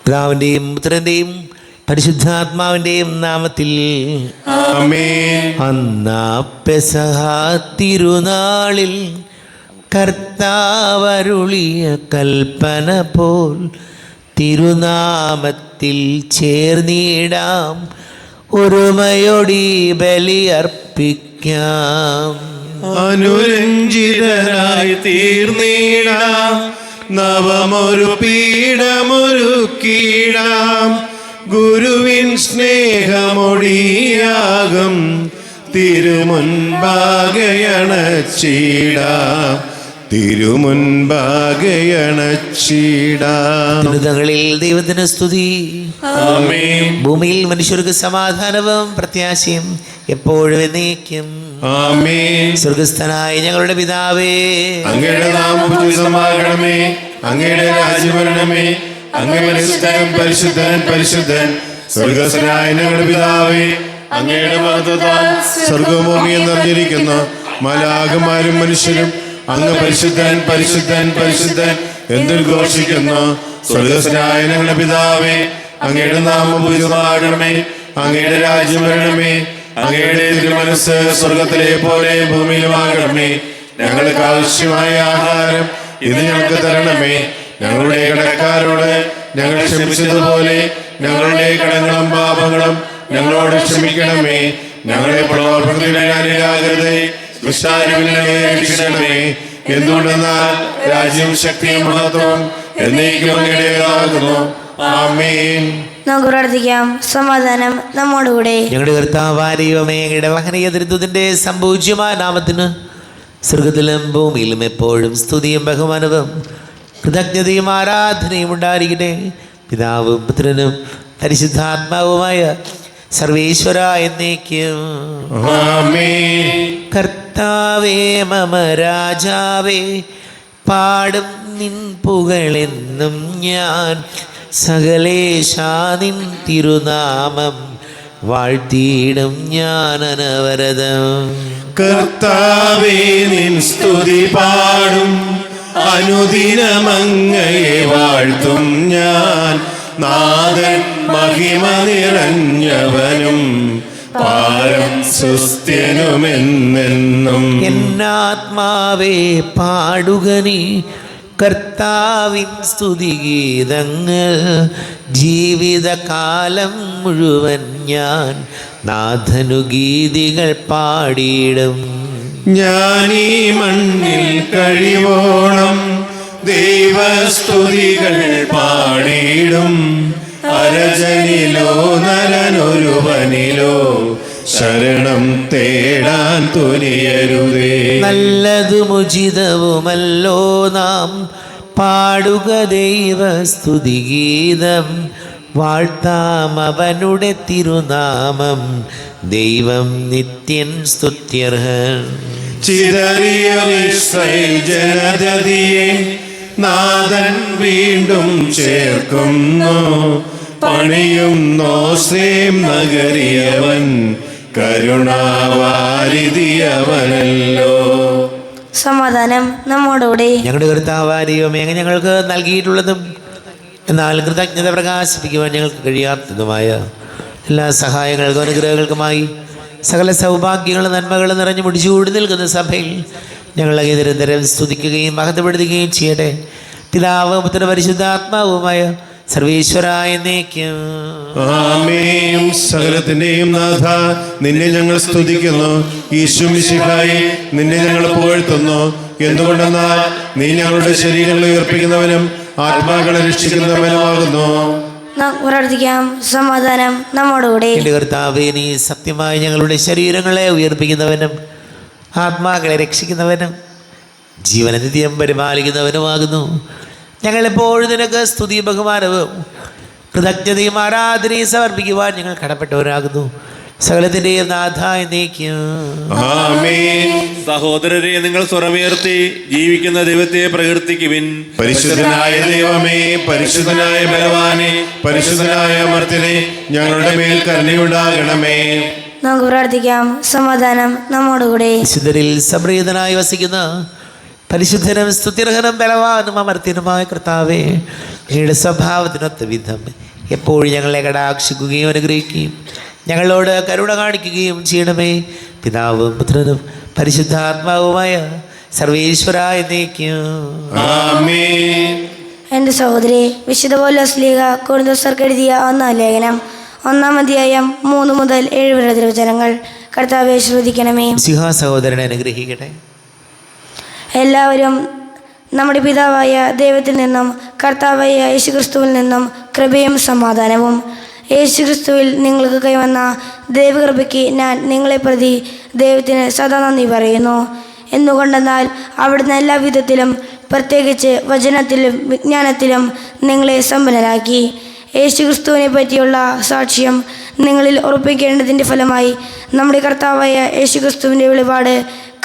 പിതാവിൻ്റെയും പുത്രൻ്റെയും പരിശുദ്ധാത്മാവിൻ്റെയും നാമത്തിൽ ആമേൻ. അന്നാ പെസഹ തിരുനാളിൽ കർത്താവരുളിയ കൽപ്പന പോൽ തിരുനാമത്തിൽ ചേർന്നിടാം, ഒരുമയോടി ബലി അർപ്പിക്കാം. അനുരഞ്ജിതരായി തീർന്നിടാം, നവമൊരു പീഠമൊരുക്കിടാം. ഗുരുവിൻ സ്നേഹമൊടിയാകും തിരുമുൻപാകയണച്ചിടാം, തിരുമുൻപാകയണച്ചിടാം. ദുരിതങ്ങളിൽ ദൈവത്തിന് സ്തുതി. ആമേൻ. ഭൂമിയിൽ മനുഷ്യർക്ക് സമാധാനവും പ്രത്യാശയും എപ്പോഴും എന്നേക്കും. ആമേൻ. സ്വർഗസ്ഥനായ ഞങ്ങളുടെ പിതാവേ, അങ്ങയുടെ നാമം പൂജിതമാകണമേ, അങ്ങയുടെ രാജ്യം വരണമേ, അങ്ങയുടെ സ്ഥലം പരിശുദ്ധൻ പരിശുദ്ധൻ. സ്വർഗസ്ഥനായ ഞങ്ങളുടെ പിതാവേ, അങ്ങയുടെ മഹത്വത്താൽ സ്വർഗവും ഭൂമിയും നിറഞ്ഞിരിക്കുന്നു. മാലാഖമാരും മനുഷ്യരും അങ്ങ് പരിശുദ്ധൻ പരിശുദ്ധൻ പരിശുദ്ധൻ എന്തുഘോഷിക്കുന്നു. സ്വർഗസ്ഥനായ ഞങ്ങളുടെ പിതാവേ, അങ്ങയുടെ നാമം പൂജിതമാകണമേ, അങ്ങയുടെ രാജ്യം വരണമേ, അങ്ങയുടെ തിരുമനസ്സ് സ്വർഗത്തിലെ പോലെ ഭൂമിയിലുമാകണമേ. ഞങ്ങൾക്ക് ആവശ്യമായ ആഹാരം ഇത് ഞങ്ങൾക്ക് തരണമേ. ഞങ്ങളുടെ കടക്കാരോട് ഞങ്ങൾ ക്ഷമിച്ചതുപോലെ ഞങ്ങളുടെ കടങ്ങളും പാപങ്ങളും ഞങ്ങളോട് ക്ഷമിക്കണമേ. ഞങ്ങളെ പ്രലോഭനത്തിലാകരുതേ, രക്ഷിക്കണമേ. എന്തുകൊണ്ടെന്നാൽ രാജ്യം ശക്തിയും മഹത്വവും എന്നേക്കും അങ്ങയുടേതാകുന്നു. ആമേൻ. നമുക്ക് പ്രാർത്ഥിക്കാം. സമാധാനം നമ്മോടുകൂടെ. ഞങ്ങളുടെ കർത്താവായ ദൈവമേ, അങ്ങയുടെ മഹനീയ ദരിദ്രത്തിന്റെ സംപൂജ്യമായ നാമത്തിന് സ്വർഗത്തിലും ഭൂമിയിലും എപ്പോഴും സ്തുതിയും ബഹുമാനവും കൃതജ്ഞതയും ആരാധനയും ഉണ്ടായിരിക്കട്ടെ. പിതാവും പുത്രനും പരിശുദ്ധാത്മാവുമായ സർവേശ്വര എന്നേക്കും. ആമേൻ. കർത്താവേ മമ രാജാവേ, പാടും നിൻ പുകളെന്നും ഞാൻ. സകലേശാ നിൻ തിരുനാമം വാഴ്ത്തിയിടും ഞാൻ അനവരതം. കർത്താവേ നിൻ സ്തുതി പാടും, അനുദിനമങ്ങയെ വാഴ്ത്തും ഞാൻ. നാഥൻ മഹിമ നിറഞ്ഞവനും പാരം സുസ്ഥ്യനുമെന്നെന്നും. എന്നാത്മാവേ പാടുക നീ കർത്താവിൻ സ്തുതിഗീതങ്ങൾ. ജീവിതകാലം മുഴുവൻ ഞാൻ നാഥനു ഗീതികൾ പാടിയിടും. ഞാനീ മണ്ണിൽ കഴിവോളം ദൈവസ്തുതികൾ പാടിയിടും. അരജനിലോ നരനൊരുവനിലോ ശരണം തേടാൻ തുനിയരുതേ. നല്ലതും ഉചിതവുമല്ലോ നാം പാടുക ദൈവസ്തുതിഗീതം. വാഴ്ത്താം അവനുടെ തിരുനാമം, ദൈവം നിത്യൻ സ്തുത്യർഹൻ. ചിതറിയ ഇസ്രായേൽ ജനതതിയെ നാഥൻ വീണ്ടും ചേർക്കുന്നു. പണിയുന്നോ സേം നഗരിയവൻ, കരുണാവാരിതിയവനല്ലോ. സമാധാനം നമ്മോടുകൂടെ. ഞങ്ങളുടെ കർത്താവായ ദൈവമേ, അങ്ങ് ഞങ്ങൾക്ക് നൽകിയിട്ടുള്ളതും എന്നാൽ കൃതജ്ഞത പ്രകാശിപ്പിക്കുവാൻ ഞങ്ങൾക്ക് കഴിയാത്തതുമായ എല്ലാ സഹായങ്ങൾക്കും അനുഗ്രഹങ്ങൾക്കുമായി സകല സൗഭാഗ്യങ്ങളും നന്മകളും നിറഞ്ഞു മുടിച്ചുകൂടി നിൽക്കുന്ന സഭയിൽ ഞങ്ങളെ നിരന്തരം സ്തുതിക്കുകയും മഹത്വപ്പെടുത്തുകയും ചെയ്യട്ടെ. പിതാവ് പുത്ര പരിശുദ്ധാത്മാവുമായ സർവേശ്വരായ എന്നേക്കും. ആമേൻ. സകലത്തിന്റെയും നാഥ, നിന്നെ ഞങ്ങൾ സ്തുതിക്കുന്നു. ഈശോ മിശിഹായേ, നിന്നെ ഞങ്ങൾ പുകഴ്ത്തുന്നു. എന്തുകൊണ്ടെന്നാൽ നീ ഞങ്ങളുടെ ശരീരങ്ങളെ ഉയർപ്പിക്കുന്നവനും ആത്മാക്കളെ രക്ഷിക്കുന്നവനുമാകുന്നു. നമുക്ക് പ്രാർത്ഥിക്കാം. സമാധാനം നമ്മോടുകൂടെ. എൻ്റെ കർത്താവേ, നീ സത്യമായി ഞങ്ങളുടെ ശരീരങ്ങളെ ഉയർപ്പിക്കുന്നവനും ആത്മാക്കളെ രക്ഷിക്കുന്നവനും ജീവന നിത്യം പരിപാലിക്കുന്നവനുമാകുന്നു. ഞങ്ങളെപ്പോഴും നിനക്ക് സ്തുതി ബഹുമാനവും കൃതജ്ഞതയും ആരാധനയും സമർപ്പിക്കുവാൻ ഞങ്ങൾ കടപ്പെട്ടവരാകുന്നു. സകലത്തിന്റെയും നാഥ എന്നേക്കും. ആമേൻ. സഹോദരരെ, നിങ്ങൾ സ്വരമുയർത്തി ജീവിക്കുന്ന ദൈവത്തെ പ്രകീർത്തിക്കുവിൻ. പരിശുദ്ധനായ ദൈവമേ, പരിശുദ്ധനായ ബലവാനെ, പരിശുദ്ധനായ അമർത്യനെ, ഞങ്ങളുടെ മേൽ കരുണയുണ്ടാകണമേ. നമുക്ക് പ്രാർത്ഥിക്കാം. സമാധാനം നമ്മോടുകൂടെ. വിശുദ്ധരിൽ സംപ്രീതനായി വസിക്കുന്ന പരിശുദ്ധനും സ്തുത്യർഹനും ബലവാനും അമർത്യനുമായ കർത്താവേ, അങ്ങയുടെ സ്വഭാവത്തിനൊത്ത വിധം എപ്പോഴും ഞങ്ങളെ കടാക്ഷിക്കുകയും അനുഗ്രഹിക്കുകയും ഞങ്ങളോട് കരുണ കാണിക്കുകയും ചെയ്യണമേ. പിതാവും പുത്രനും പരിശുദ്ധാത്മാവുമായ സർവേശ്വര എന്നേക്കും. ആമേൻ. എൻ്റെ സഹോദരി, വിശുദ്ധ പൗലോസ്ലീഹ കൊരിന്ത്യർക്ക് എഴുതിയ 1-ാം ലേഖനം 1-ാം അധ്യായം 3 മുതൽ 7 വരെ തിരുവചനങ്ങൾ. കർത്താവെ ശ്രദ്ധിക്കണമേ. സിംഹ സഹോദരനെ അനുഗ്രഹിക്കട്ടെ. എല്ലാവരും നമ്മുടെ പിതാവായ ദൈവത്തിൽ നിന്നും കർത്താവായ യേശുക്രിസ്തുവിൽ നിന്നും കൃപയും സമാധാനവും. യേശുക്രിസ്തുവിൽ നിങ്ങൾക്ക് കൈവന്ന ദൈവകൃപയ്ക്ക് ഞാൻ നിങ്ങളെ പ്രതി ദൈവത്തിന് സദാ നന്ദി പറയുന്നു. എന്തുകൊണ്ടെന്നാൽ അവിടുന്ന് എല്ലാ വിധത്തിലും, പ്രത്യേകിച്ച് വചനത്തിലും വിജ്ഞാനത്തിലും നിങ്ങളെ സമ്പന്നരാക്കി. യേശുക്രിസ്തുവിനെ പറ്റിയുള്ള സാക്ഷ്യം നിങ്ങളിൽ ഉറപ്പിക്കേണ്ടതിൻ്റെ ഫലമായി നമ്മുടെ കർത്താവായ യേശുക്രിസ്തുവിൻ്റെ വെളിപാട്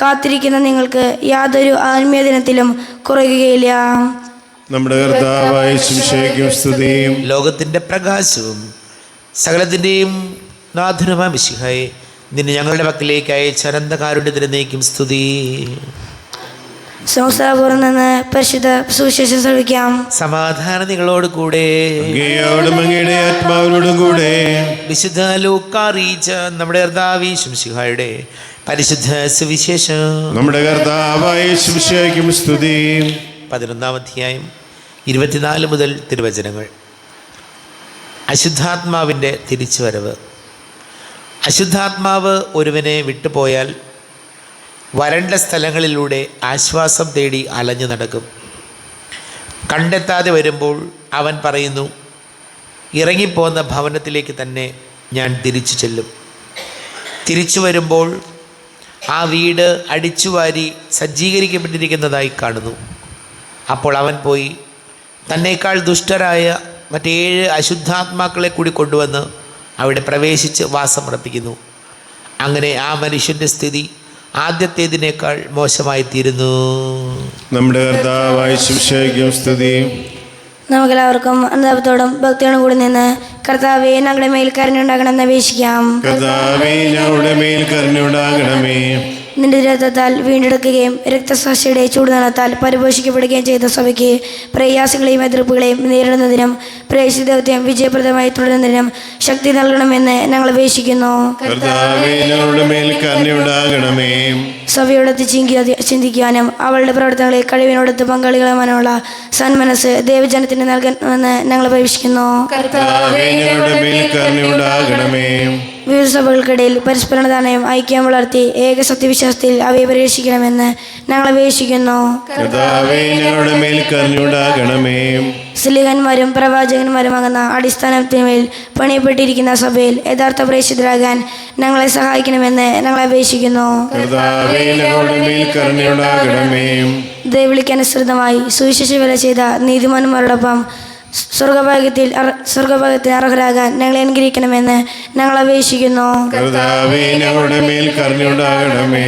കാത്തിരിക്കുന്ന നിങ്ങൾക്ക് യാതൊരു ആത്മീയദിനത്തിലും കുറയുകയില്ല. നമ്മുടെ കർത്താവായ യേശുവിശേക്കും സ്തുതിയും. ലോകത്തിൻ്റെ പ്രകാശവും സകലത്തിൻ്റെയും നാഥനുമായ മിശിഹായെ, നിന്നെ ഞങ്ങളുടെ പക്കലേക്ക് അയച്ച അനന്തകാരുണ്യത്തിന് നീക്കും സ്തുതി. സംസ്ഥാപുറം നിന്ന് പരിശുദ്ധ സുവിശേഷം ശ്രവിക്കാം. സമാധാനം നിങ്ങളോട് കൂടെ. അങ്ങയോടും അങ്ങയുടെ ആത്മാവിനോടും കൂടെ. വിശുദ്ധ ലൂക്കാ അറിയിച്ച നമ്മുടെ കർത്താവ് മിശിഹായുടെ പരിശുദ്ധ സുവിശേഷം. നമ്മുടെ കർത്താവായ യേശുവിശേക്കും സ്തുതി. 11-ാം അധ്യായം 24 മുതൽ തിരുവചനങ്ങൾ. അശുദ്ധാത്മാവിൻ്റെ തിരിച്ചുവരവ്. അശുദ്ധാത്മാവ് ഒരുവനെ വിട്ടുപോയാൽ വരണ്ട സ്ഥലങ്ങളിലൂടെ ആശ്വാസം തേടി അലഞ്ഞു നടക്കും. കണ്ടെത്താതെ വരുമ്പോൾ അവൻ പറയുന്നു, ഇറങ്ങിപ്പോന്ന ഭവനത്തിലേക്ക് തന്നെ ഞാൻ തിരിച്ചു ചെല്ലും. തിരിച്ചു വരുമ്പോൾ ആ വീട് അടിച്ചുവാരി സജ്ജീകരിക്കപ്പെട്ടിരിക്കുന്നതായി കാണുന്നു. അപ്പോൾ അവൻ പോയി തന്നേക്കാൾ ദുഷ്ടരായ മറ്റേഴ് അശുദ്ധാത്മാക്കളെ കൂടി കൊണ്ടുവന്ന് അവിടെ പ്രവേശിച്ച് വാസമുറപ്പിക്കുന്നു. അങ്ങനെ ആ മനുഷ്യൻ്റെ സ്ഥിതി ആദ്യത്തേതിനേക്കാൾ മോശമായിത്തീരുന്നു. നമ്മുടെ കർത്താവായ യേശുവിശേക്കും സ്തുതി. നമുക്കെല്ലാവർക്കും അനുതാപത്തോടും ഭക്തിയോടും കൂടി നിന്ന് കർത്താവേ ഞങ്ങളുടെ മേൽ കരുണയുണ്ടാകണമെന്ന് അപേക്ഷിക്കാം. കർത്താവേ, ഞങ്ങളുടെ മേൽ കരുണയുണ്ടാകണമേ. നിന്റെ രക്തത്താൽ വീണ്ടെടുക്കുകയും രക്തസാക്ഷിയുടെ ചൂടുനീളത്താൽ പരിപോഷിക്കപ്പെടുകയും ചെയ്ത സഭയ്ക്ക് പ്രയാസങ്ങളെയും എതിർപ്പുകളെയും നേരിടുന്നതിനും പ്രേക്ഷിത ദൗത്യം വിജയപ്രദമായി തുടരുന്നതിനും ശക്തി നൽകണമെന്ന് ഞങ്ങൾ അപേക്ഷിക്കുന്നു. കർത്താവേ, ഞങ്ങളുടെ മേൽ കരുണയുണ്ടാകണമേ. സഭയോടൊത്ത് ചിന്തിക്കുവാനും അവളുടെ പ്രവർത്തനങ്ങളെ കഴിവിനോടൊത്ത് പങ്കാളികളുവാനുള്ള സന്മനസ് ദൈവജനത്തിന് നൽകണമെന്ന് ഞങ്ങൾ അപേക്ഷിക്കുന്നു. കർത്താവേ, ഞങ്ങളുടെ മേൽ കരുണയുണ്ടാകണമേ. വിവിധ സഭകൾക്കിടയിൽ പരസ്പരദാനയും ഐക്യം വളർത്തി ഏക സത്യവിശ്വാസത്തിൽ അവയെ പരിരക്ഷിക്കണമെന്ന് ഞങ്ങൾ അപേക്ഷിക്കുന്നു. കർത്താവേ, ഞങ്ങളുടെ മേൽ കരുണയുണ്ടാകണമേ. സ്ലീഹന്മാരും പ്രവാചകന്മാരുമാകുന്ന അടിസ്ഥാനത്തിന്മേൽ പണിയപ്പെട്ടിരിക്കുന്ന സഭയിൽ യഥാർത്ഥ പ്രേക്ഷിതരാകാൻ ഞങ്ങളെ സഹായിക്കണമെന്ന് ഞങ്ങൾ അപേക്ഷിക്കുന്നു. കർത്താവേ, ഞങ്ങളുടെ മേൽ കരുണയുണ്ടാകണമേ. ദൈവവിളിക്കനുസൃതമായി സുവിശേഷ വേല ചെയ്ത നീതിമാന്മാരോടൊപ്പം സ്വർഗഭാഗ്യത്തിൽ അർഹരാകാൻ ഞങ്ങളെ അനുഗ്രഹിക്കണമെന്ന് ഞങ്ങൾ അപേക്ഷിക്കുന്നു. കർത്താവേ, ഞങ്ങളുടെ മേൽ കരുണയുണ്ടാകണമേ.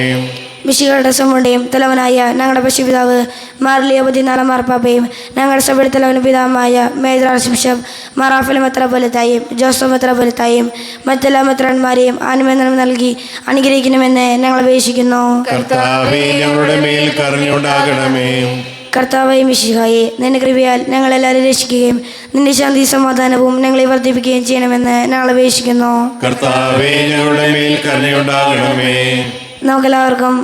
മിശിഹായുടെ സമുണ്ടയും തലവനായ ഞങ്ങളുടെ പശുപിതാവ് മാർലിയോ 14 മാർപ്പാപ്പയും ഞങ്ങളുടെ സഭയുടെ തലവനും പിതാവുമായ മേജർ ആർച്ച് ബിഷപ്പ് മറാഫൽ മെത്രാപ്പൊലീത്തായും ജോസഫ് മെത്രാപ്പൊലീത്തായും മറ്റെല്ലാ മെത്രാന്മാരെയും അനുമോദനം നൽകി അനുഗ്രഹിക്കണമെന്ന് ഞങ്ങൾ അപേക്ഷിക്കുന്നു. കർത്താവേ, ഞങ്ങളുടെ മേൽ കരുണയുണ്ടാകണമേ. കർത്താവായ മിശിഹായെ, നിന്റെ കൃപയാൽ ഞങ്ങളെല്ലാവരും രക്ഷിക്കുകയും നിന്റെ ശാന്തി സമാധാനവും ഞങ്ങളെ വർദ്ധിപ്പിക്കുകയും ചെയ്യണമെന്ന് ഞങ്ങൾ അപേക്ഷിക്കുന്നു. കർത്താവേ, ഞങ്ങളുടെ മേൽ കരുണയുണ്ടാകണമേ. നമുക്കെല്ലാവർക്കും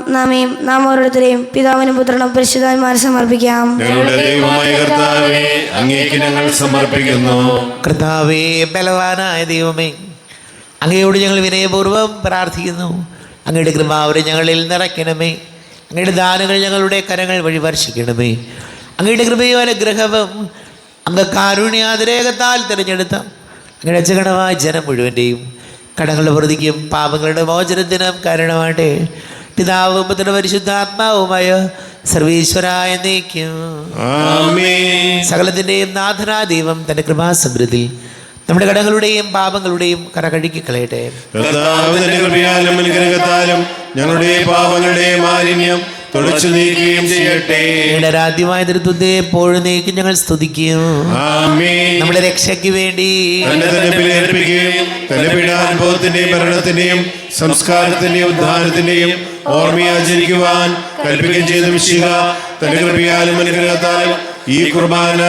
നാം ഓരോരുത്തരെയും പിതാവിനും പുത്രനും പരിശുദ്ധാത്മാവിനും സമർപ്പിക്കാം. ഞങ്ങളുടെ ദൈവമായ കർത്താവേ, അങ്ങേക്ക് ഞങ്ങൾ സമർപ്പിക്കുന്നു. കർത്താവേ, ബലവാനായ ദൈവമേ, അങ്ങയോട് ഞങ്ങൾ വിനയപൂർവ്വം പ്രാർത്ഥിക്കുന്നു. അങ്ങയുടെ കൃപാവരെ ഞങ്ങളിൽ നിറയ്ക്കണമേ. അങ്ങയുടെ ദാനങ്ങൾ ഞങ്ങളുടെ കരങ്ങൾ വഴി വർഷിക്കണമേ. അങ്ങയുടെ കൃപയും അനുഗ്രഹവും അങ്ങ് കാരുണ്യാതിരേകത്താൽ തിരഞ്ഞെടുത്ത അങ്ങയുടെ അജഗണമായ ജനം മുഴുവൻ്റെയും കടങ്ങളുടെ പ്രതിക്കും പാപങ്ങളുടെ മോചനത്തിനും കാരണമാട്ടെ. പിതാവും പുത്രനും പരിശുദ്ധാത്മാവുമായ സർവീശ്വരായ എന്നേക്കും ആമേൻ. സകലത്തിൻ്റെയും നാഥനായ ദൈവം തൻ്റെ കൃപാസമൃദ്ധി നമ്മുടെ കടങ്ങളുടെയും പാപങ്ങളുടെയും കര കഴുകി കളയട്ടെ. കർത്താവ് തന്റെ കൃപയാലും അനുഗ്രഹത്താലും ഞങ്ങളുടെ പാപങ്ങളുടെ മാലിന്യം തുടച്ചു നീക്കുകയും ചെയ്യട്ടെ. ആദ്യമായ തൃത്വത്തെ എപ്പോഴും നീക്കി ഞങ്ങൾ സ്തുതിക്കും. ആമേൻ. നമ്മുടെ രക്ഷയ്ക്ക് വേണ്ടി തന്നെ ബലിയർപ്പിക്കുകയും തന്റെ പീഡാനുഭവത്തിന്റെയും മരണത്തിന്റെയും സംസ്കാരത്തിന്റെയും ഉദ്ധാനത്തിന്റെയും ഓർമ്മയാചരിക്കുവാൻ കൽപ്പിക്കുകയും ചെയ്ത മിശിഹ തന്റെ കൃപയാലും അനുഗ്രഹത്താലും ഈ കുർബാന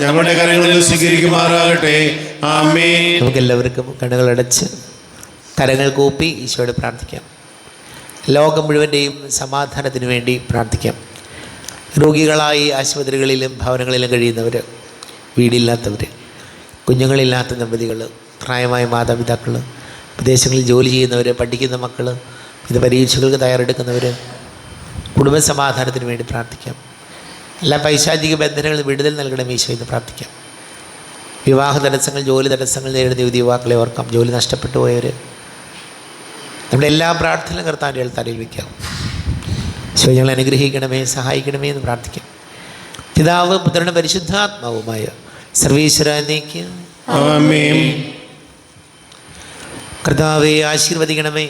ഞങ്ങളുടെ കരങ്ങളിൽ സ്വീകരിക്കുമാറാകട്ടെ. ആമേൻ. നമുക്കെല്ലാവർക്കും കണ്ണുകളടച്ച് കരങ്ങൾ കൂപ്പി ഈശോയോട് പ്രാർത്ഥിക്കാം. ലോകം മുഴുവൻ്റെയും സമാധാനത്തിന് വേണ്ടി പ്രാർത്ഥിക്കാം. രോഗികളായി ആശുപത്രികളിലും ഭവനങ്ങളിലും കഴിയുന്നവർ, വീടില്ലാത്തവർ, കുഞ്ഞുങ്ങളില്ലാത്ത ദമ്പതികൾ, പ്രായമായ മാതാപിതാക്കൾ, വിദേശങ്ങളിൽ ജോലി ചെയ്യുന്നവർ, പഠിക്കുന്ന മക്കൾ, ഇത് പരീക്ഷകൾക്ക് തയ്യാറെടുക്കുന്നവർ, കുടുംബസമാധാനത്തിന് വേണ്ടി പ്രാർത്ഥിക്കാം. എല്ലാ പൈശാചിക ബന്ധനങ്ങളിൽ വിടുതൽ നൽകണം ഈശോ എന്ന് പ്രാർത്ഥിക്കാം. വിവാഹ തടസ്സങ്ങൾ, ജോലി തടസ്സങ്ങൾ നേരിടുന്ന യുവതിയുവാക്കളെ ഓർക്കാം. ജോലി നഷ്ടപ്പെട്ടു പോയവർ, നമ്മുടെ എല്ലാ പ്രാർത്ഥനകളും കർത്താവിൻ്റെ തലയിൽ വയ്ക്കാം. ഈശോ ഞങ്ങളെ അനുഗ്രഹിക്കണമേ, സഹായിക്കണമേ എന്ന് പ്രാർത്ഥിക്കാം. പിതാവ് പുത്രനും പരിശുദ്ധാത്മാവുമായ സർവീശ്വരനേക്ക് ആമേൻ. കർത്താവെ ആശീർവദിക്കണമേ.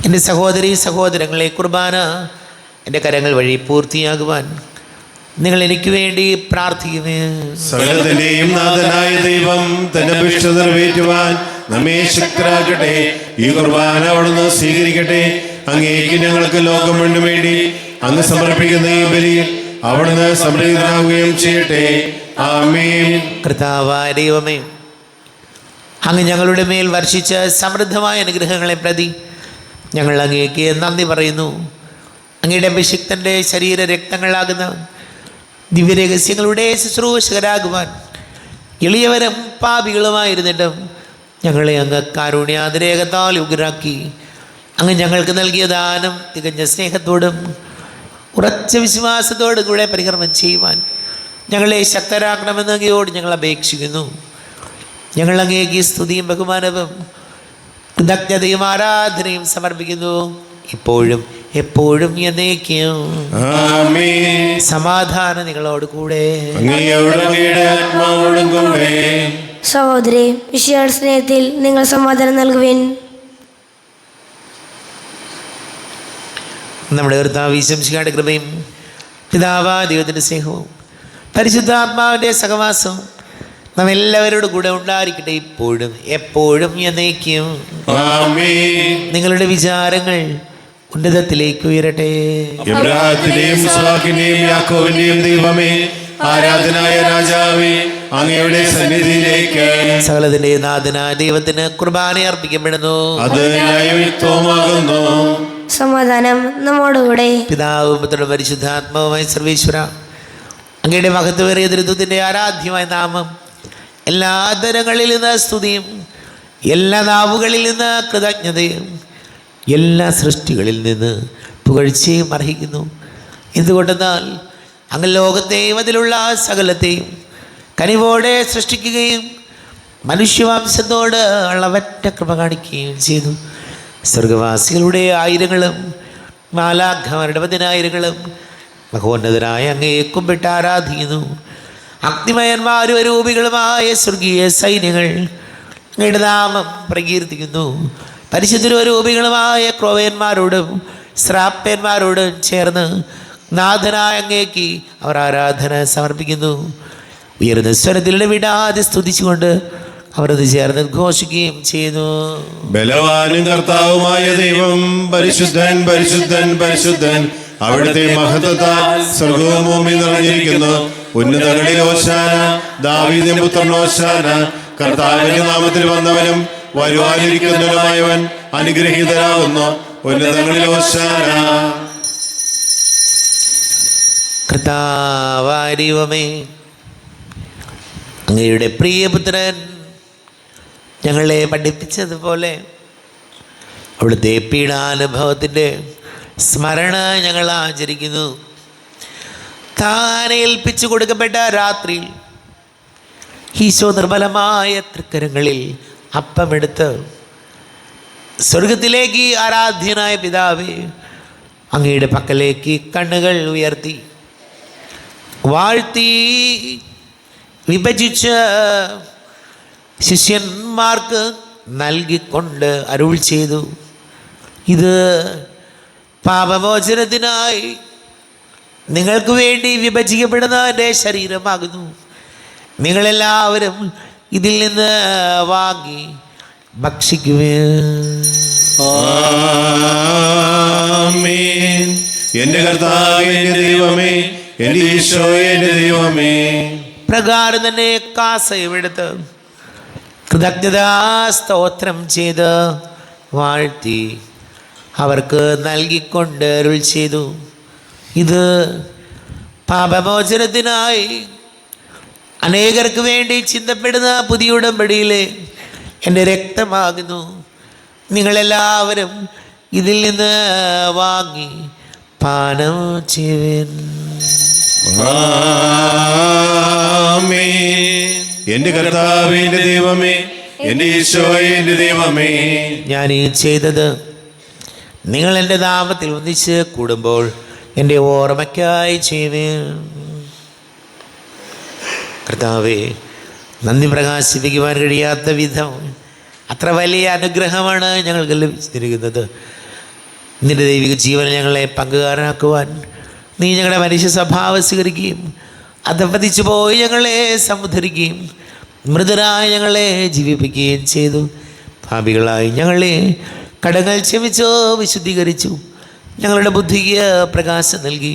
എൻ്റെ സഹോദരീ സഹോദരങ്ങളെ, കുർബാന എൻ്റെ കരങ്ങൾ വഴി പൂർത്തിയാകുവാൻ നിങ്ങൾ എനിക്ക് വേണ്ടി പ്രാർത്ഥിക്കുമേ. സകലത്തിന്റെയും നാഥനായ ദൈവം തന്റെ അപേക്ഷ നിറവേറ്റുവാൻ നമ്മെ ശക്തരാക്കട്ടെ. ഈ കുർബാന അവിടുന്ന് സ്വീകരിക്കട്ടെ. അങ്ങേക്ക് ഞങ്ങൾക്ക് ലോകം മുഴുവനും വേണ്ടി അങ്ങ് സമർപ്പിക്കുന്ന ഈ ബലിയിൽ അവിടുന്ന് സംപ്രീതനാവുകയും ചെയ്യട്ടെ. ആമേൻ. കർത്താവായ ദൈവമേ, അങ്ങ് ഞങ്ങളുടെ മേൽ വർഷിച്ച സമൃദ്ധമായ അനുഗ്രഹങ്ങളെ പ്രതി ഞങ്ങൾ അങ്ങേക്ക് നന്ദി പറയുന്നു. അങ്ങയുടെ അഭിഷിക്തൻ്റെ ശരീര രക്തങ്ങളാകുന്ന ദിവ്യരഹസ്യങ്ങളുടെ ശുശ്രൂഷകരാകുവാൻ എളിയവരും പാപികളുമായിരുന്നിട്ടും ഞങ്ങളെ അങ്ങ് കാരുണ്യാതിരേകത്താൽ ഉഗ്രാക്കി. അങ്ങ് ഞങ്ങൾക്ക് നൽകിയ ദാനം തികഞ്ഞ സ്നേഹത്തോടും ഉറച്ച വിശ്വാസത്തോടും കൂടെ പരികർമ്മം ചെയ്യുവാൻ ഞങ്ങളെ ശക്തരാക്കണമെന്ന് അങ്ങയോട് ഞങ്ങൾ അപേക്ഷിക്കുന്നു. ഞങ്ങൾ അങ്ങേക്ക് സ്തുതിയും ബഹുമാനവും കൃതജ്ഞതയും ആരാധനയും സമർപ്പിക്കുന്നു, ഇപ്പോഴും എപ്പോഴും എന്നേക്കും. ആമേൻ. സമാധാനം നിങ്ങളോട് കൂടെ. അങ്ങയുടെ ആത്മാവോടും കൂടെ. സഹോദരി, വിശിഷ്യ സ്നേഹത്തിൽ നിങ്ങൾ സമാധാനം നൽകുവിൻ. നമ്മുടെ കർത്താവ് ഈശോമിശിഹായുടെ കൃപയും പിതാവായ ദൈവത്തിൻ്റെ സ്നേഹവും പരിശുദ്ധാത്മാവിൻ്റെ സഹവാസവും നമ്മെല്ലാവരോടും കൂടെ ഉണ്ടായിരിക്കട്ടെ, ഇപ്പോഴും എപ്പോഴും എന്നേക്കും. ആമേൻ. നിങ്ങളുടെ വിചാരങ്ങൾ ഉന്നതത്തിലേക്ക് ഉയരട്ടെ. ഇബ്രാഹിമിന്റെയും ഇസ്ഹാക്കിന്റെയും യാക്കോബിന്റെയും ദൈവമേ, ആരാധനായ രാജാവേ, അങ്ങയുടെ സന്നിധിയിലേക്ക് സകലത്തിന്റെ നാഥനായ ദൈവത്തിന് കുർബാന അർപ്പിക്കപ്പെടുന്നു. അത് ന്യായയുക്തവുമാകുന്നു. സമാധാനം നമ്മോടുകൂടെ. പിതാവും പുത്രനും പരിശുദ്ധാത്മാവുമായ സർവേശ്വര, അങ്ങയുടെ മഹത്വമേറിയ ത്രിത്വത്തിന്റെ ആരാധ്യമായ നാമം എല്ലാ തരങ്ങളിൽ നിന്ന് സ്തുതിയും എല്ലാ നാവുകളിൽ നിന്ന് കൃതജ്ഞതയും എല്ലാ സൃഷ്ടികളിൽ നിന്ന് പുകഴ്ചയും അർഹിക്കുന്നു. എന്തുകൊണ്ടെന്നാൽ അങ്ങ് ലോകത്തെയും അതിലുള്ള സകലത്തെയും കനിവോടെ സൃഷ്ടിക്കുകയും മനുഷ്യവംശത്തോട് അളവറ്റ കൃപ കാണിക്കുകയും ചെയ്തു. സ്വർഗവാസികളുടെ ആയിരങ്ങളും മാലാഖമാരുടെ 10,000ങ്ങളും മഹോന്നതനായ അങ്ങയെ കുമ്പിട്ട് ആരാധിക്കുന്നു. അഗ്നിമയന്മാരും അരൂപികളുമായ സ്വർഗീയ സൈന്യങ്ങൾ അങ്ങയുടെ നാമം പ്രകീർത്തിക്കുന്നു. പരിശുദ്ധരും അരൂപികളുമായ ക്രോവ്യന്മാരോടും ശ്രാപ്യന്മാരോടും ചേർന്ന് നാഥനായ അങ്ങേക്ക് അവർ ആരാധന സമർപ്പിക്കുന്നു. ഉയർന്ന സ്വരത്തിൽ വിടാതെ സ്തുതിച്ചുകൊണ്ട് അവരത് ചേർന്ന് ഘോഷിക്കുകയും ചെയ്യുന്നു. ബലവാനും കർത്താവുമായ ദൈവം പരിശുദ്ധൻ പരിശുദ്ധൻ പരിശുദ്ധൻ. അവിടുത്തെ മഹത്വത്താൽ സ്വർഗവും ഭൂമിയും നിറഞ്ഞിരിക്കുന്നു. ഉന്നതങ്ങളിൽ ഓശാന, ദാവീദിൻ പുത്രൻ ഓശാന. കർത്താവിന്റെ നാമത്തിൽ വന്നവനും വരുവാനിരിക്കുന്നവനുമായവൻ അനുഗ്രഹീതനാകുന്നു. ഉന്നതങ്ങളിൽ ഓശാന. കർത്താവായ ദൈവമേ, അങ്ങയുടെ പ്രിയപുത്രൻ ഞങ്ങളെ പഠിപ്പിച്ചതുപോലെ അവിടുത്തെ പീഡാനുഭവത്തിൻ്റെ സ്മരണ ഞങ്ങൾ ആചരിക്കുന്നു. താൻ ഏൽപ്പിച്ചു കൊടുക്കപ്പെട്ട രാത്രിയിൽ ഈശോ നിർമ്മലമായ തൃക്കരങ്ങളിൽ അപ്പമെടുത്ത് സ്വർഗത്തിലേക്ക് ആരാധ്യനായ പിതാവേ, അങ്ങയുടെ പക്കലേക്ക് കണ്ണുകൾ ഉയർത്തി വാഴ്ത്തി വിഭജിച്ച് ശിഷ്യന്മാർക്ക് നൽകിക്കൊണ്ട് അരുൾ ചെയ്തു, ഇത് പാപമോചനത്തിനായി നിങ്ങൾക്ക് വേണ്ടി വിഭജിക്കപ്പെടുന്ന എൻ്റെ ശരീരമാകുന്നു. നിങ്ങളെല്ലാവരും ഇതിൽ നിന്ന് വാങ്ങി ഭക്ഷിക്കുവേ. ആമേൻ. എന്റെ കർത്താവ് എന്റെ ദൈവമേ, എന്റെ ഈശോയെ എന്റെ ദൈവമേ. പ്രകാരം തന്നെ കാസയുമെടുത്ത് കൃതജ്ഞതാ സ്തോത്രം ചെയ്ത് വാഴ്ത്തി അവർക്ക് നൽകിക്കൊണ്ട് അരുൾ ചെയ്തു, ഇത് പാപമോചനത്തിനായി അനേകർക്ക് വേണ്ടി ചിന്തപ്പെടുന്ന പുതിയ ഉടമ്പടിയിലെ എൻ്റെ രക്തമാകുന്നു. നിങ്ങളെല്ലാവരും ഇതിൽ നിന്ന് വാങ്ങി പാനം ചെയ്യുവിൻ. ആമേൻ. എന്റെ കർത്താവേ എന്റെ ദൈവമേ, എന്റെ ഈശോയെ എന്റെ ദൈവമേ. ഞാൻ ഈ ചെയ്തത് നിങ്ങൾ എൻ്റെ നാമത്തിൽ ഒന്നിച്ച് കൂടുമ്പോൾ എൻ്റെ ഓർമ്മയ്ക്കായി ചെയ്യുവിൻ. കർത്താവേ, നന്ദി പ്രകാശിപ്പിക്കുവാൻ കഴിയാത്ത വിധം അത്ര വലിയ അനുഗ്രഹമാണ് ഞങ്ങൾക്ക് ലഭിച്ചിരിക്കുന്നത്. നിന്റെ ദൈവിക ജീവൻ ഞങ്ങളെ പങ്കുകാരനാക്കുവാൻ നീ ഞങ്ങളുടെ മനുഷ്യ സ്വഭാവം സ്വീകരിക്കുകയും അധപ്പതിച്ചു പോയി ഞങ്ങളെ സമുദ്ധരിക്കുകയും മൃതരായി ഞങ്ങളെ ജീവിപ്പിക്കുകയും ചെയ്തു. പാപികളായി ഞങ്ങളെ കടങ്ങൾ ക്ഷമിച്ചോ വിശുദ്ധീകരിച്ചു. ഞങ്ങളുടെ ബുദ്ധിക്ക് പ്രകാശം നൽകി.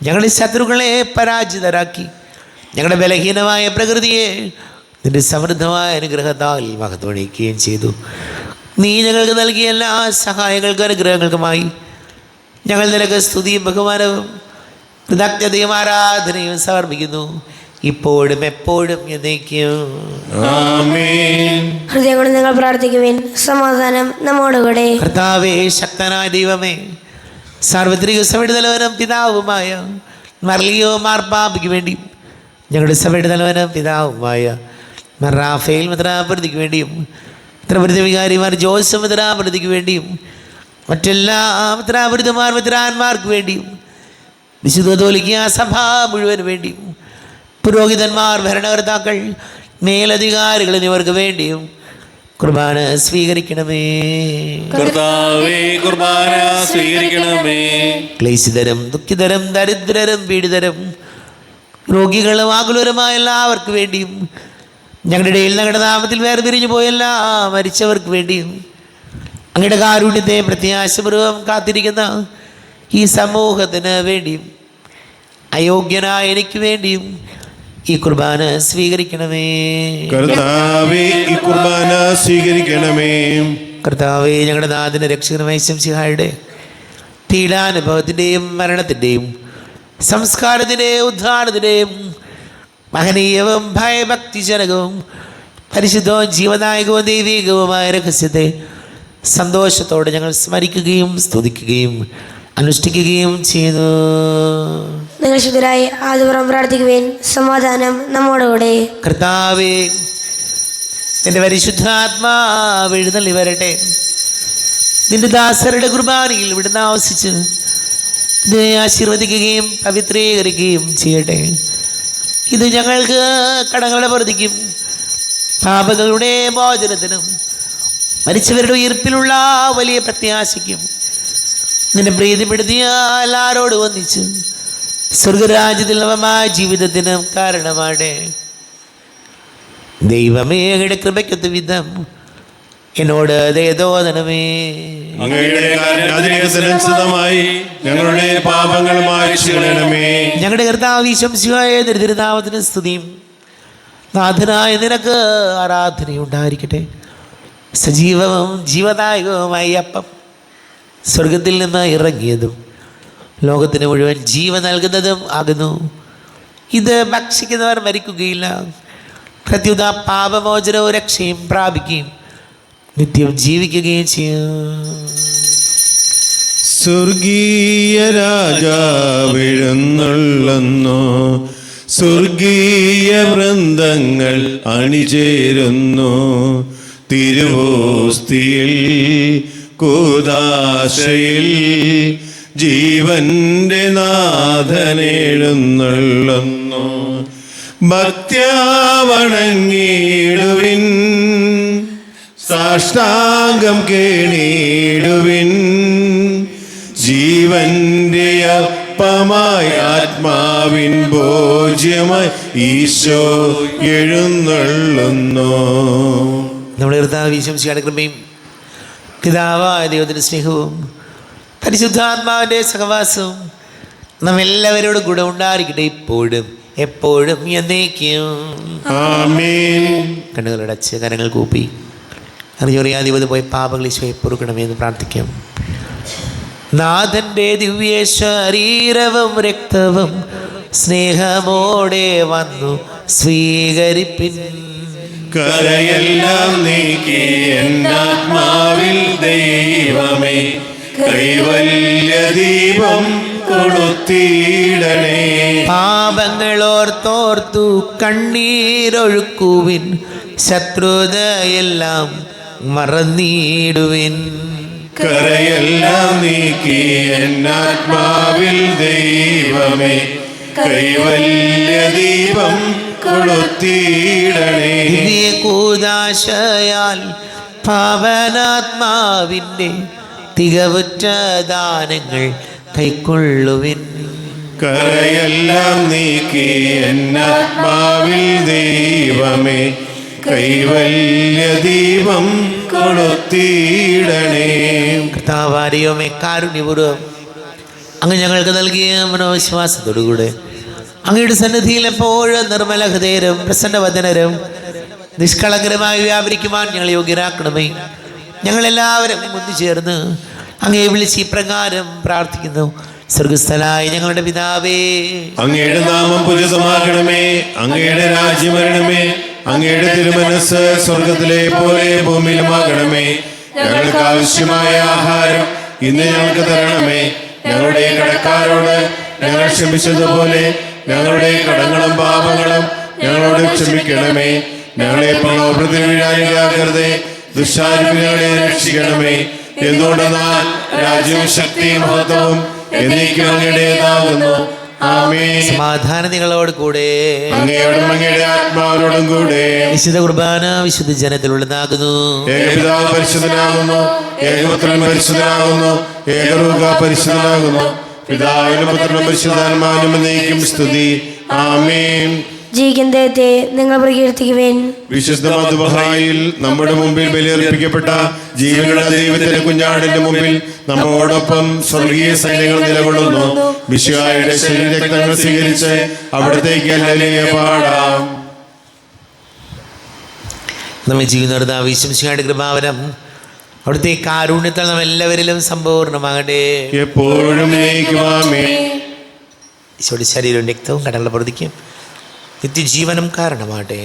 ഞങ്ങളുടെ ശത്രുക്കളെ പരാജിതരാക്കി. ഞങ്ങളുടെ ബലഹീനമായ പ്രകൃതിയെ നിന്റെ സമൃദ്ധമായ അനുഗ്രഹത്താൽ മഹത്വണിക്കുകയും ചെയ്തു. നീ ഞങ്ങൾക്ക് നൽകിയ എല്ലാ സഹായങ്ങൾക്കും അനുഗ്രഹങ്ങൾക്കുമായി ഞങ്ങൾ നിനക്ക് സ്തുതിയും ബഹുമാനവും കൃതജ്ഞതയും ആരാധനയും സമർപ്പിക്കുന്നു, ഇപ്പോഴും എപ്പോഴും എന്നേക്കും. ആമേൻ. ഹൃദയം കൊണ്ട് നിങ്ങൾ പ്രാർത്ഥിക്കുവിൻ. സമാധാനം നമ്മോടുകൂടെ. കർത്താവേ, ശക്തനായ ദൈവമേ, സാർവത്രിക സഭയുടെ തലവനും പിതാവുമായ മർലിയോ മാർപ്പാപ്പയ്ക്ക് വേണ്ടിയും ഞങ്ങളുടെ സഭയുടെ തലവനും പിതാവുമായ റാഫേൽ മെത്രാപ്പൊലീത്തയ്ക്ക് വേണ്ടിയും മെത്രാപ്പൊലീത്ത വികാരിമാർ ജോസഫ് മെത്രാപ്പൊലീത്തയ്ക്ക് വേണ്ടിയും മറ്റെല്ലാ മെത്രാപ്പൊലീത്തമാർ മെത്രാന്മാർക്ക് വേണ്ടിയും വിശുദ്ധ കത്തോലിക്കാ സഭ മുഴുവൻ വേണ്ടിയും പുരോഹിതന്മാർ, ഭരണകർത്താക്കൾ, മേലധികാരികൾ എന്നിവർക്ക് വേണ്ടിയും കുർബാന സ്വീകരിക്കണമേ. കർത്താവേ, കുർബാന സ്വീകരിക്കണമേ. ക്ലേശിതരും ദുഃഖിതരും ദരിദ്രരും പീഡിതരും രോഗികളും ആകുലരുമായ എല്ലാവർക്കും വേണ്ടിയും ഞങ്ങളുടെ ഇടയിൽ ഞങ്ങളുടെ നാമത്തിൽ വേർപിരിഞ്ഞു പോയ എല്ലാ മരിച്ചവർക്ക് വേണ്ടിയും അങ്ങയുടെ കാരുണ്യത്തെ പ്രത്യാശപൂർവ്വം കാത്തിരിക്കുന്ന ഈ സമൂഹത്തിന് വേണ്ടിയും അയോഗ്യനായ എനിക്ക് വേണ്ടിയും ഈ കുർബാന സ്വീകരിക്കണമേ. കർത്താവേ, ഈ കുർബാന സ്വീകരിക്കണമേ. കർത്താവേ, ഞങ്ങളുടെ നാഥന് രക്ഷകനുമായ ശംസിഹായുടെ പീഡാനുഭവത്തിൻ്റെയും മരണത്തിൻ്റെയും സംസ്കാരത്തിൻ്റെയും ഉദ്ധാരണത്തിൻ്റെയും മഹനീയവും ഭയഭക്തിജനകവും പരിശുദ്ധവും ജീവനായകവും ദൈവികവുമായ രഹസ്യത്തെ സന്തോഷത്തോടെ ഞങ്ങൾ സ്മരിക്കുകയും സ്തുതിക്കുകയും അനുഷ്ഠിക്കുകയും ചെയ്യുന്നു. നിങ്ങൾ ശുദ്ധരായി ആദ്യപുറം പ്രാർത്ഥിക്കുവിൻ. സമാധാനം നമ്മോടുകൂടെ. കർത്താവേ, നിന്റെ പരിശുദ്ധാത്മാവ് എഴുന്നള്ളി വരട്ടെ. നിന്റെ ദാസരുടെ കുർബാനയിൽ ഇവിടുന്ന് ആവസിച്ച് ഇതിനെ ആശീർവദിക്കുകയും പവിത്രീകരിക്കുകയും ചെയ്യട്ടെ. ഇത് ഞങ്ങൾക്ക് കടങ്ങളുടെ പൊറുതിക്കും പാപങ്ങളുടെ മോചനത്തിനും മരിച്ചവരുടെ ഉയർപ്പിലുള്ള വലിയ പ്രത്യാശയ്ക്കും നിന്നെ പ്രീതിപ്പെടുത്തിയ എല്ലാവരോടും ഒന്നിച്ച് സ്വർഗരാജ്യത്തിൽ നവമായ ജീവിതത്തിനും കാരണമാണ്. ദൈവമേ, അങ്ങയുടെ കൃപയ്ക്കൊത്ത വിധം എന്നോട് ദയതോന്നണമേ. അങ്ങയുടെ കാരുണ്യാതിരേകതനുസൃതമായി ഞങ്ങളുടെ പാപങ്ങൾ മായ്ച്ചു കളയണമേ. ഞങ്ങളുടെ കർത്താവ് ഈശോമിശിഹായ തിരുനാമത്തിന് സ്തുതിയും നാഥനായ നിനക്ക് ആരാധനയുണ്ടായിരിക്കട്ടെ. സജീവവും ജീവദായകവുമായി അപ്പം സ്വർഗത്തിൽ നിന്ന് ഇറങ്ങിയതും ലോകത്തിന് മുഴുവൻ ജീവൻ നൽകുന്നതും ആകുന്നു. ഇത് ഭക്ഷിക്കുന്നവർ മരിക്കുകയില്ല, പ്രത്യുത പാപമോചനവും രക്ഷയും പ്രാപിക്കുകയും നിത്യം ജീവിക്കുകയും ചെയ്യും. സ്വർഗീയ രാജാവെഴുന്നള്ളുന്നു, സ്വർഗീയ വൃന്ദങ്ങൾ അണിചേരുന്നു. തിരുവോസ്തിയിൽ കൂദാശയിൽ ജീവന്റെ നാഥനെഴുന്നള്ളുന്നു. ഭക്ത്യാ വണങ്ങിടുവിൻ, സാഷ്ടാംഗം കേണിടുവിൻ. ജീവന്റെ അപ്പമായി ആത്മാവിൻ ഭോജ്യമായി ഈശോ എഴുന്നള്ളുന്നു. നമ്മുടെ കർത്താവ് ഈശോമിശിഹായുടെ കൃപയും പിതാവായ ദൈവത്തിൻ്റെ സ്നേഹവും പരിശുദ്ധാത്മാവിൻ്റെ സഹവാസവും നാം എല്ലാവരോടും കൂടെ ഉണ്ടായിരിക്കട്ടെ, ഇപ്പോഴും എപ്പോഴും എന്നേക്കും. ആമേൻ. കണ്ണുകളടച്ച് കരങ്ങൾ കൂപ്പി അറിയാതെ പോയി പാപങ്ങൾ ഈശോയെ പൊറുക്കണമെന്ന് പ്രാർത്ഥിക്കാം. നാഥൻ്റെ ദിവ്യ ശരീരവും രക്തവും സ്നേഹമോടെ വന്നു സ്വീകരിപ്പിൻ. കരയെല്ലാം നീക്കി എന്നാത്മാവിൽ ദൈവമേ കൈവല്യ ദീപം കൊളുത്തിയിടണേ. പാപങ്ങളോർത്തോർത്തു കണ്ണീരൊഴുക്കുവിൻ, ശത്രുതയെല്ലാം മറന്നിടുവിൻ. കരയെല്ലാം നീക്കി എന്നാത്മാവിൽ ദൈവമേ കൈവല്യ ദീപം കൊളുത്തിയിടണേ. ദിവ്യ കൂദാശയാൽ പാവനാത്മാവിൻ്റെ തികവുറ്റ ദാനങ്ങൾ കൈക്കൊള്ളുവിൻ. കരയെല്ലാം നീക്കി എന്നാത്മാവിൽ ദൈവമേ കൈവല്യ ദീപം കൊളുത്തിയിടണേ. കർത്താവാരിയോമേ കാരുണ്യപൂർവ്വം അങ്ങ് ഞങ്ങൾക്ക് നൽകിയ മനോവിശ്വാസത്തോടുകൂടെ അങ്ങയുടെ സന്നിധിയിൽ എപ്പോഴും നിർമ്മല ഹൃദയരും പ്രസന്നവദനരും നിഷ്കളങ്കരമായി വ്യാപരിക്കുവാൻ ഞങ്ങൾ യോഗ്യരാക്കണമേ. ഞങ്ങളെല്ലാവരും ഒന്നുചേർന്ന് അങ്ങയെ വിളിച്ച് ഇപ്രകാരം പ്രാർത്ഥിക്കുന്നു. സ്വർഗസ്ഥനായ ഞങ്ങളുടെ പിതാവേ, അങ്ങയുടെ നാമം പൂജിതമാകണമേ. അങ്ങയുടെ രാജ്യം വരണമേ. അങ്ങയുടെ തിരുമനസ് സ്വർഗത്തിലെ പോലെ ഭൂമിയിലുമാകണമേ. ഞങ്ങൾക്ക് ആവശ്യമായ ആഹാരം ഇന്ന് ഞങ്ങൾക്ക് തരണമേ. ഞങ്ങളുടെ കടക്കാരോട് ഞങ്ങൾ ക്ഷമിച്ചതുപോലെ ഞങ്ങളുടെ കടങ്ങളും പാപങ്ങളും ഞങ്ങളോട് ക്ഷമിക്കണമേ. ഞങ്ങളെ പ്രലോഭനത്തിൽ വീഴാനിടയാക്കരുതേ, ദുഷ്ടാരൂപിയിൽ ഞങ്ങളെ രക്ഷിക്കണമേ. എന്തുകൊണ്ടെന്നാൽ രാജ്യവും ശക്തിയും മഹത്വവും എന്നേക്കും അങ്ങയുടേതാകുന്നു. ആമേൻ. സമാധാനം നിങ്ങളോട് കൂടെ. അങ്ങയോടും അങ്ങയുടെ ആത്മാവിനോടും കൂടെ. വിശുദ്ധ കുർബാന വിശുദ്ധ ജനത്തിലുള്ളതാകുന്നു. ഏകപിതാവ് പരിശുദ്ധനാകുന്നു, ഏകപുത്രൻ പരിശുദ്ധനാകുന്നു, ഏകരൂഹ പരിശുദ്ധനാകുന്നു. പിതാവിനും പുത്രനും പരിശുദ്ധാത്മാവിനും എന്നേക്കും സ്തുതി. ആമേൻ. ജീവിക്കുന്ന ദൈവത്തെ നിങ്ങൾ പ്രകീർത്തിക്കുവേൻ. വിശുദ്ധ മദ്ബഹായിൽ നമ്മുടെ മുമ്പിൽ ബലിയർപ്പിക്കപ്പെട്ട ജീവനുള്ള ദൈവത്തിന്റെ കുഞ്ഞാടിന്റെ മുമ്പിൽ നമ്മോടൊപ്പം സ്വർഗീയ സൈന്യങ്ങൾ നിലകൊള്ളുന്നു. മിശിഹായുടെ ശരീരരക്തങ്ങൾ സ്വീകരിച്ച് അവിടത്തേക്ക് ഹല്ലേലൂയ പാടാം. നമ്മെ ജീവിതം വിശ്വസിയുടെ കൃപാവരം അവിടുത്തെ കാരുണ്യത്താൽ നാം എല്ലാവരിലും സമ്പൂർണ്ണമാകട്ടെ. എപ്പോഴും ആമേൻ. ഈശോയുടെ ശരീരവും രക്തവും കടങ്ങളുടെ പ്രതിക്കും നിത്യജീവനം കാരണമാകട്ടെ.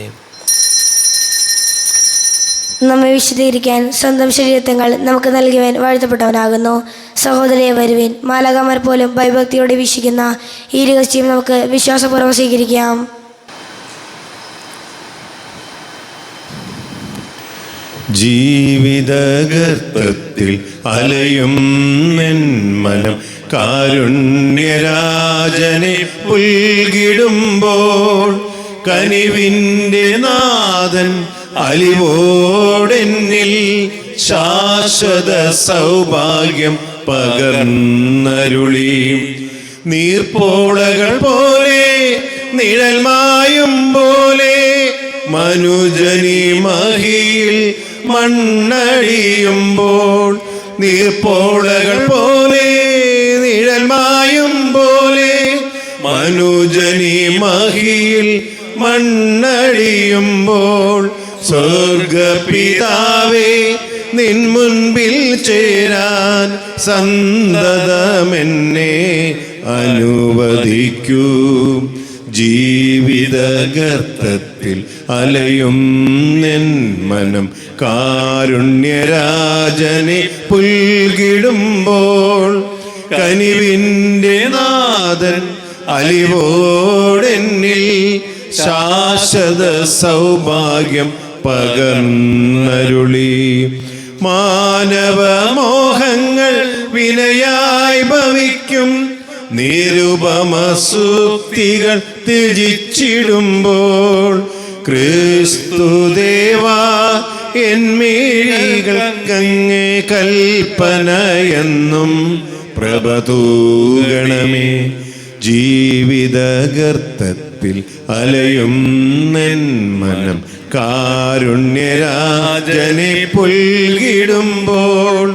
നമ്മെ വിശദീകരിക്കാൻ സ്വന്തം ശരീരത്തങ്ങൾ നമുക്ക് നൽകിയവൻ വാഴ്ത്തപ്പെട്ടവനാകുന്നു. സഹോദരയെ വരുവിൻ. മാലാഖമാർ പോലും ഭയഭക്തിയോടെ വീക്ഷിക്കുന്ന ഈ രഹസ്യം നമുക്ക് വിശ്വാസപൂർവ്വം സ്വീകരിക്കാം. ജീവിതഗർത്തത്തിൽ അലയും നെന്മനം കാരുണ്യരാജനെ പുൽകിടുമ്പോൾ കനിവിൻ്റെ നാഥൻ അലിവോടെന്നിൽ ശാശ്വത സൗഭാഗ്യം പകർന്നരുളി. നീർപ്പോളകൾ പോലെ നിഴൽമായും പോലെ മനുജനി മഹിയിൽ മണ്ണടിയുമ്പോൾ നീർപ്പോളകൾ പോലെ നിഴൽമായും പോലെ മനുജനി മഹിയിൽ മണ്ണടിയുമ്പോൾ സ്വർഗപിതാവേ നിൻ മുൻപിൽ ചേരാൻ സന്തതമെന്നെ അനുവദിക്കൂ. ജീവിതഗർത്തത്തിൽ അലയും നെൻ മനം കാരുണ്യരാജനെ പുൽകിടുമ്പോൾ കനിവിൻ്റെ നാഥൻ അലിവോടെന്നിൽ ശാശ്വത സൗഭാഗ്യം പകർന്നരുളി. മാനവമോഹങ്ങൾ വിനയായി ഭവിക്കും നിരുപമ സൂക്തികൾ ത്യജിച്ചിടുമ്പോൾ ക്രിസ്തുദേവാ എന്മിഴികൾക്കങ്ങേ കൽപ്പനയെന്നും പ്രഭതൂഗണമേ. ജീവിതഗർത്തത്തിൽ അലയും നെൻ മനം കാരുണ്യരാജനെ പുൽകിടുമ്പോൾ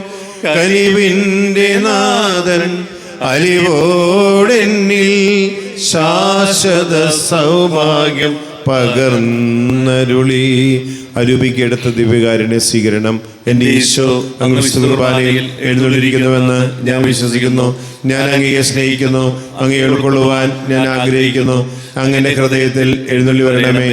കനിവിൻ്റെ നാഥൻ അലിവോടെന്നിൽ ശാശ്വത സൗഭാഗ്യം പകർന്നരുളി. അരൂപിക്കെടുത്ത ദിവ്യകാരുണ്യ സ്വീകരണം. എൻ്റെ ഈശോ അങ്ങ് വിശുദ്ധ കുർബാനയിൽ എഴുന്നള്ളിരിക്കുന്നുവെന്ന് ഞാൻ വിശ്വസിക്കുന്നു. ഞാൻ അങ്ങയെ സ്നേഹിക്കുന്നു. അങ്ങയെ ഉൾക്കൊള്ളുവാൻ ഞാൻ ആഗ്രഹിക്കുന്നു. അങ്ങയുടെ ഹൃദയത്തിൽ എഴുന്നള്ളി വരണമേ.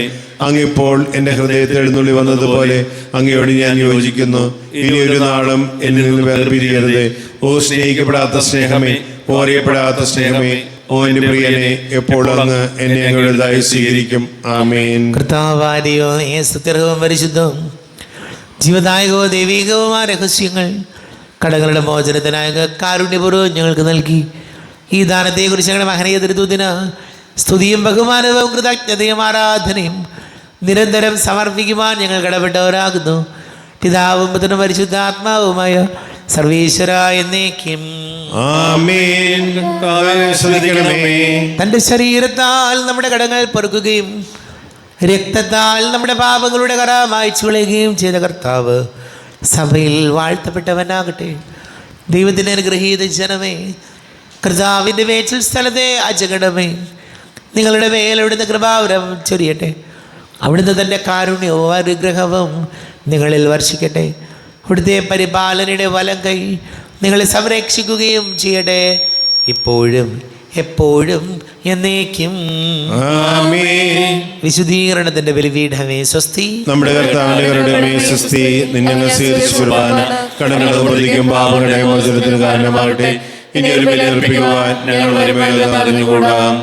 അങ്ങിപ്പോൾ എൻ്റെ ഹൃദയത്തിൽ എഴുന്നള്ളി വന്നതുപോലെ അങ്ങയോട് ഞാൻ യോജിക്കുന്നു. ഇനി ഒരു നാളും എന്നിൽ നിന്ന് വേർപിരിയരുത്. ഓ സ്നേഹിക്കപ്പെടാത്ത സ്നേഹമേ, ഓ അറിയപ്പെടാത്ത സ്നേഹമേ, ഓ എൻ്റെ പ്രിയനെ, എപ്പോൾ അങ്ങ് എന്നെ അങ്ങയുടേതായി സ്വീകരിക്കും. ആമേൻ. കർത്താവാരിയോ സ്തുത്യർഹവും പരിശുദ്ധവും ജീവദായകവും ദൈവികവുമായ രഹസ്യങ്ങൾ കടങ്ങളുടെ മോചനത്തിനായ കാരുണ്യപൂർവ്വം ഞങ്ങൾക്ക് നൽകി. ഈ ദാനത്തെക്കുറിച്ച് ഞങ്ങളുടെ മഹനീയ തിരുത്തൂതിന് സ്തുതിയും ബഹുമാനവും കൃതജ്ഞതയും ആരാധനയും നിരന്തരം സമർപ്പിക്കുവാൻ ഞങ്ങൾ കടപ്പെട്ടവരാകുന്നു. പിതാവും പുത്രനും പരിശുദ്ധാത്മാവുമായ സർവീശ്വര എന്നേക്കും ആമേൻ. ശ്രദ്ധിക്കണമേ. തൻ്റെ ശരീരത്താൽ നമ്മുടെ കടങ്ങൾ പൊറുക്കുകയും രക്തത്താൽ നമ്മുടെ പാപങ്ങളുടെ കറ മായ്ച്ചു കളയുകയും ചെയ്ത കർത്താവ് സഭയിൽ വാഴ്ത്തപ്പെട്ടവനാകട്ടെ. ദൈവത്തിൻ്റെ അനുഗ്രഹീത ജനമേ, കർത്താവിൻ്റെ മേച്ചിൽ സ്ഥലത്തെ അജഗണമേ, നിങ്ങളുടെ മേൽ അവിടുന്ന് കൃപാവരം ചൊരിയട്ടെ. അവിടുന്ന് തൻ്റെ കാരുണ്യവും അനുഗ്രഹവും നിങ്ങളിൽ വർഷിക്കട്ടെ. അവിടുത്തെ പരിപാലനയുടെ വലം കൈ നിങ്ങളെ സംരക്ഷിക്കുകയും ചെയ്യട്ടെ, ഇപ്പോഴും എപ്പോഴും എന്നേക്കും. ആമേൻ. വിശുദ്ധീകരണത്തിന്റെ ബലിപീഠമേ സ്വസ്തി. നമ്മുടെ കർത്താവിന്റെ സ്വസ്തി. നിന്നെ സ്വീകരിച്ച കുർബാന കടങ്ങളുടെ പ്രതിക്കും പാപങ്ങളുടെ മോചനത്തിന് കാരണമാകട്ടെ. ഇനി ഒരു ബലി അർപ്പിക്കുവാൻ ഞങ്ങൾ വരുമെന്ന് അറിഞ്ഞുകൂടാം.